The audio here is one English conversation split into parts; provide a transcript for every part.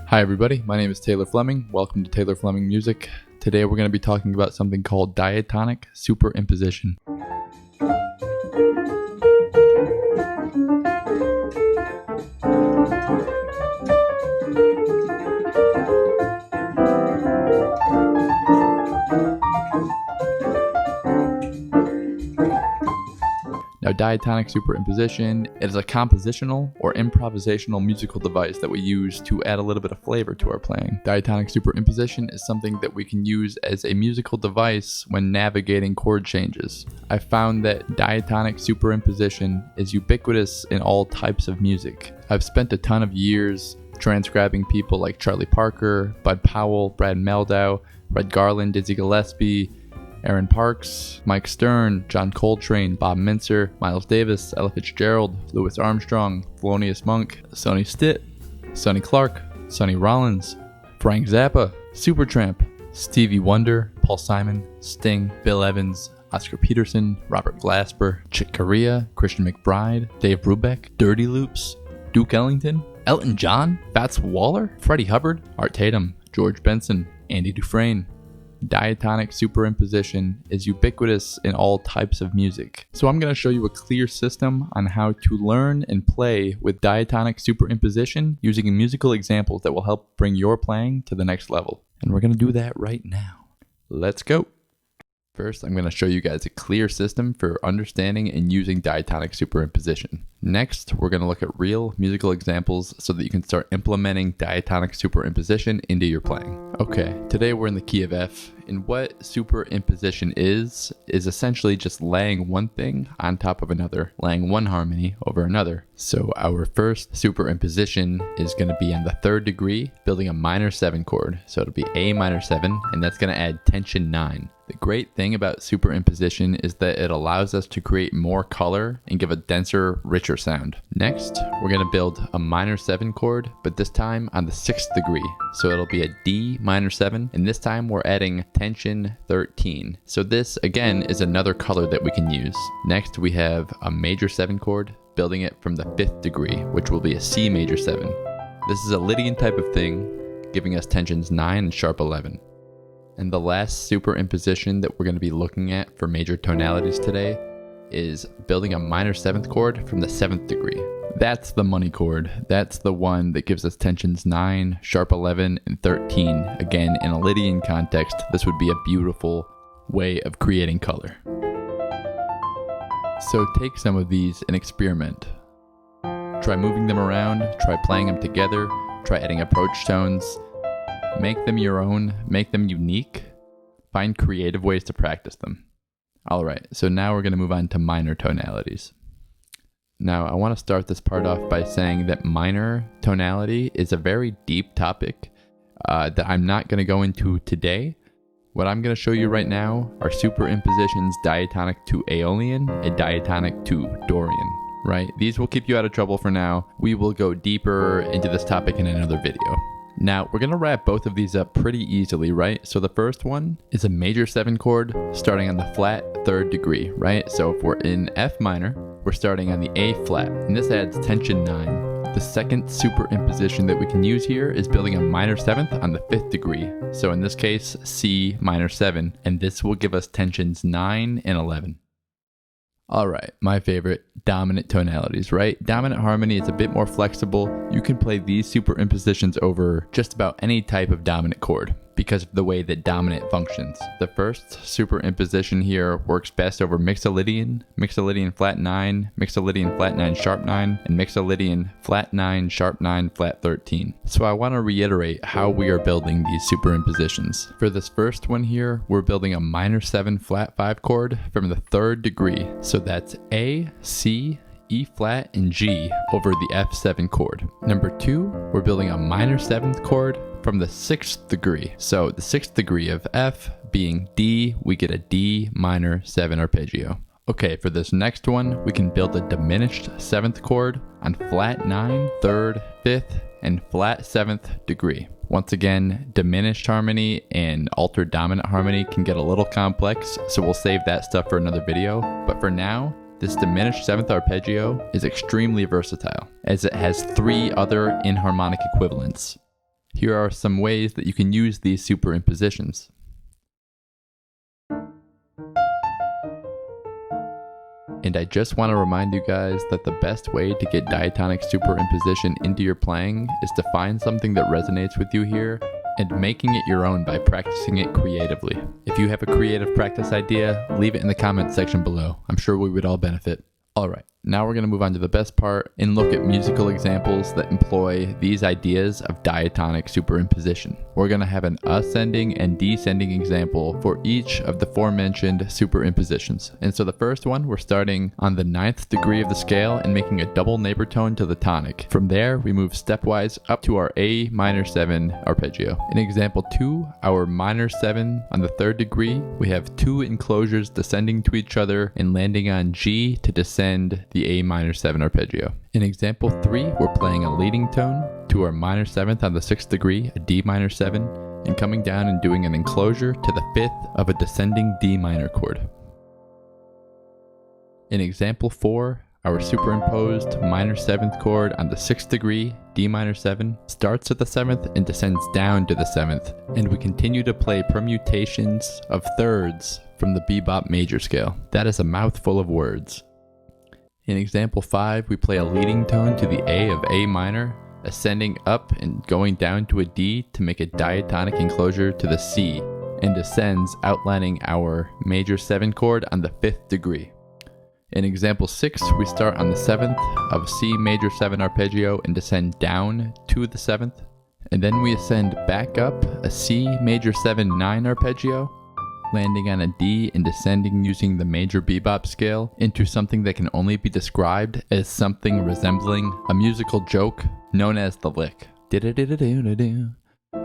Hi everybody, my name is Taylor Fleming. Welcome to Taylor Fleming Music. Today we're going to be talking about something called diatonic superimposition. Now, diatonic superimposition is a compositional or improvisational musical device that we use to add a little bit of flavor to our playing. Diatonic superimposition is something that we can use as a musical device when navigating chord changes. I found that diatonic superimposition is ubiquitous in all types of music. I've spent a ton of years transcribing people like Charlie Parker, Bud Powell, Brad Mehldau, Red Garland, Dizzy Gillespie, Aaron Parks, Mike Stern, John Coltrane, Bob Mintzer, Miles Davis, Ella Fitzgerald, Louis Armstrong, Thelonious Monk, Sonny Stitt, Sonny Clark, Sonny Rollins, Frank Zappa, Supertramp, Stevie Wonder, Paul Simon, Sting, Bill Evans, Oscar Peterson, Robert Glasper, Chick Corea, Christian McBride, Dave Brubeck, Dirty Loops, Duke Ellington, Elton John, Fats Waller, Freddie Hubbard, Art Tatum, George Benson, Andy Dufresne. Diatonic superimposition is ubiquitous in all types of music. So I'm going to show you a clear system on how to learn and play with diatonic superimposition using musical examples that will help bring your playing to the next level. And we're going to do that right now. Let's go. First, I'm going to show you guys a clear system for understanding and using diatonic superimposition. Next, we're going to look at real musical examples so that you can start implementing diatonic superimposition into your playing. Okay, today we're in the key of F, and what superimposition is essentially just laying one thing on top of another, laying one harmony over another. So our first superimposition is going to be on the third degree, building a minor 7 chord. So it'll be A minor 7, and that's going to add tension 9. The great thing about superimposition is that it allows us to create more color and give a denser, richer sound. Next, we're going to build a minor 7 chord, but this time on the 6th degree. So it'll be a D minor 7, and this time we're adding tension 13. So this, again, is another color that we can use. Next, we have a major 7 chord, building it from the 5th degree, which will be a C major 7. This is a Lydian type of thing, giving us tensions 9 and sharp 11. And the last superimposition that we're going to be looking at for major tonalities today is building a minor 7th chord from the 7th degree. That's the money chord. That's the one that gives us tensions 9, sharp 11, and 13. Again, in a Lydian context, this would be a beautiful way of creating color. So take some of these and experiment. Try moving them around, try playing them together, try adding approach tones. Make them your own, make them unique, find creative ways to practice them. Alright, so now we're going to move on to minor tonalities. Now, I want to start this part off by saying that minor tonality is a very deep topic that I'm not going to go into today. What I'm going to show you right now are superimpositions diatonic to Aeolian and diatonic to Dorian. Right? These will keep you out of trouble for now. We will go deeper into this topic in another video. Now, we're going to wrap both of these up pretty easily, right? So the first one is a major 7 chord starting on the flat 3rd degree, right? So if we're in F minor, we're starting on the A flat, and this adds tension 9. The second superimposition that we can use here is building a minor 7th on the 5th degree. So in this case, C minor 7, and this will give us tensions 9 and 11. Alright, my favorite, dominant tonalities, right? Dominant harmony is a bit more flexible. You can play these superimpositions over just about any type of dominant chord because of the way that dominant functions. The first superimposition here works best over Mixolydian, Mixolydian flat 9, Mixolydian flat 9 sharp 9, and Mixolydian flat 9 sharp 9 flat 13. So I want to reiterate how we are building these superimpositions. For this first one here, we're building a minor 7 flat 5 chord from the 3rd degree. So that's A, C, E flat, and G over the F7 chord. Number 2, we're building a minor 7th chord from the 6th degree. So the 6th degree of F being D, we get a D minor 7 arpeggio. Okay, for this next one, we can build a diminished 7th chord on flat 9, 3rd, 5th, and flat 7th degree. Once again, diminished harmony and altered dominant harmony can get a little complex, so we'll save that stuff for another video. But for now, This diminished 7th arpeggio is extremely versatile, as it has 3 other inharmonic equivalents. Here are some ways that you can use these superimpositions. And I just want to remind you guys that the best way to get diatonic superimposition into your playing is to find something that resonates with you here and making it your own by practicing it creatively. If you have a creative practice idea, leave it in the comments section below. I'm sure we would all benefit. Alright, now we're going to move on to the best part and look at musical examples that employ these ideas of diatonic superimposition. We're going to have an ascending and descending example for each of the aforementioned superimpositions. And so the first one, we're starting on the 9th degree of the scale and making a double neighbor tone to the tonic. From there, we move stepwise up to our A minor 7 arpeggio. In example 2, our minor 7 on the 3rd degree, we have 2 enclosures descending to each other and landing on G to descend the A minor 7 arpeggio. In example 3, we're playing a leading tone to our minor 7th on the 6th degree, a D minor 7, and coming down and doing an enclosure to the 5th of a descending D minor chord. In example 4, our superimposed minor 7th chord on the 6th degree, D minor 7, starts at the 7th and descends down to the 7th, and we continue to play permutations of thirds from the bebop major scale. That is a mouthful of words. In example 5, we play a leading tone to the A of A minor, ascending up and going down to a D to make a diatonic enclosure to the C, and descends outlining our major 7 chord on the 5th degree. In example 6, we start on the 7th of C major 7 arpeggio and descend down to the 7th, and then we ascend back up a C major 7 9 arpeggio, landing on a D and descending using the major bebop scale into something that can only be described as something resembling a musical joke known as the lick.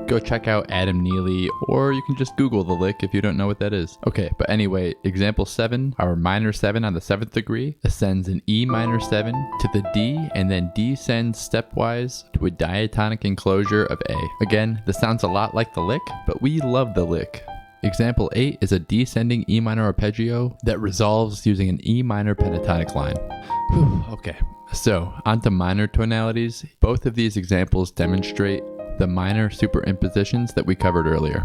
Go check out Adam Neely, or you can just Google the lick if you don't know what that is. Okay, but anyway, example 7, our minor 7 on the 7th degree ascends an E minor 7 to the D and then descends stepwise to a diatonic enclosure of A. Again, this sounds a lot like the lick, but we love the lick. Example 8 is a descending E minor arpeggio that resolves using an E minor pentatonic line. Okay, so onto minor tonalities. Both of these examples demonstrate the minor superimpositions that we covered earlier.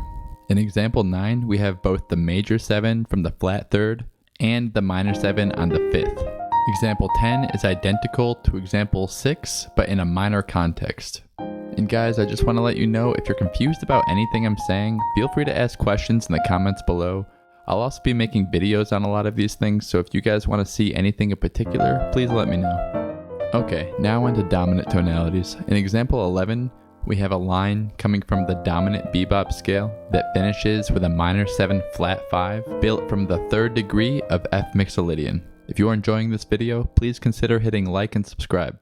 In example 9, we have both the major 7 from the flat 3rd and the minor 7 on the 5th. Example 10 is identical to example 6, but in a minor context. And guys, I just want to let you know, if you're confused about anything I'm saying, feel free to ask questions in the comments below. I'll also be making videos on a lot of these things, so if you guys want to see anything in particular, please let me know. Okay, now on to dominant tonalities. In example 11, we have a line coming from the dominant bebop scale that finishes with a minor 7 flat 5, built from the 3rd degree of F mixolydian. If you are enjoying this video, please consider hitting like and subscribe.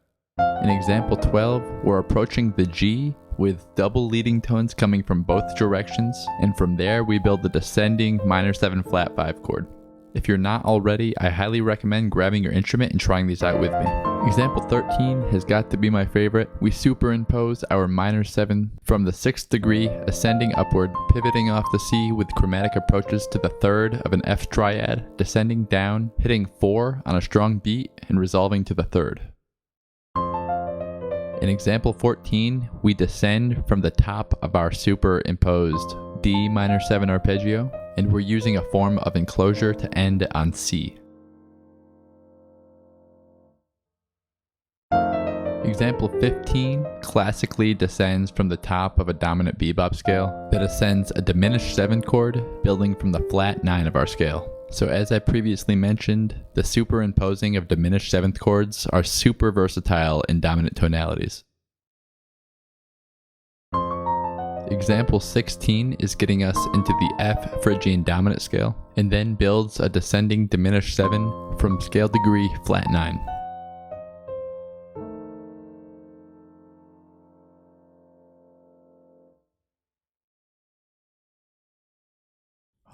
In example 12, we're approaching the G with double leading tones coming from both directions, and from there we build the descending minor 7 flat 5 chord. If you're not already, I highly recommend grabbing your instrument and trying these out with me. Example 13 has got to be my favorite. We superimpose our minor 7 from the 6th degree, ascending upward, pivoting off the C with chromatic approaches to the 3rd of an F triad, descending down, hitting 4 on a strong beat, and resolving to the 3rd. In example 14, we descend from the top of our superimposed D minor 7 arpeggio, and we're using a form of enclosure to end on C. Example 15 classically descends from the top of a dominant bebop scale that ascends a diminished 7 chord, building from the flat 9 of our scale. So as I previously mentioned, the superimposing of diminished 7th chords are super versatile in dominant tonalities. Example 16 is getting us into the F Phrygian dominant scale, and then builds a descending diminished 7 from scale degree flat 9.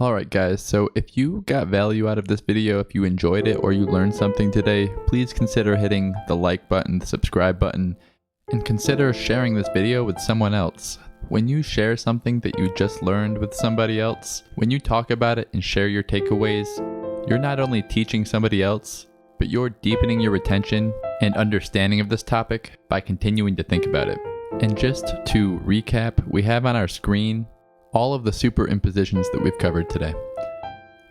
Alright guys, so if you got value out of this video, if you enjoyed it or you learned something today, please consider hitting the like button, the subscribe button, and consider sharing this video with someone else. When you share something that you just learned with somebody else, when you talk about it and share your takeaways, you're not only teaching somebody else, but you're deepening your retention and understanding of this topic by continuing to think about it. And just to recap, we have on our screen all of the superimpositions that we've covered today.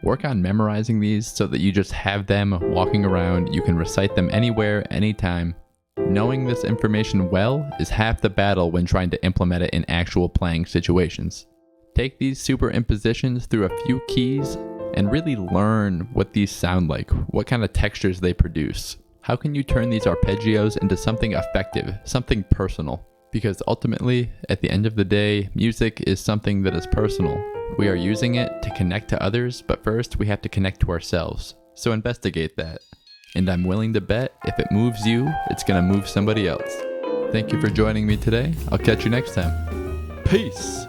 Work on memorizing these so that you just have them walking around. You can recite them anywhere, anytime. Knowing this information well is half the battle when trying to implement it in actual playing situations. Take these superimpositions through a few keys and really learn what these sound like, what kind of textures they produce. How can you turn these arpeggios into something effective, something personal? Because ultimately, at the end of the day, music is something that is personal. We are using it to connect to others, but first we have to connect to ourselves. So investigate that. And I'm willing to bet if it moves you, it's gonna move somebody else. Thank you for joining me today. I'll catch you next time. Peace!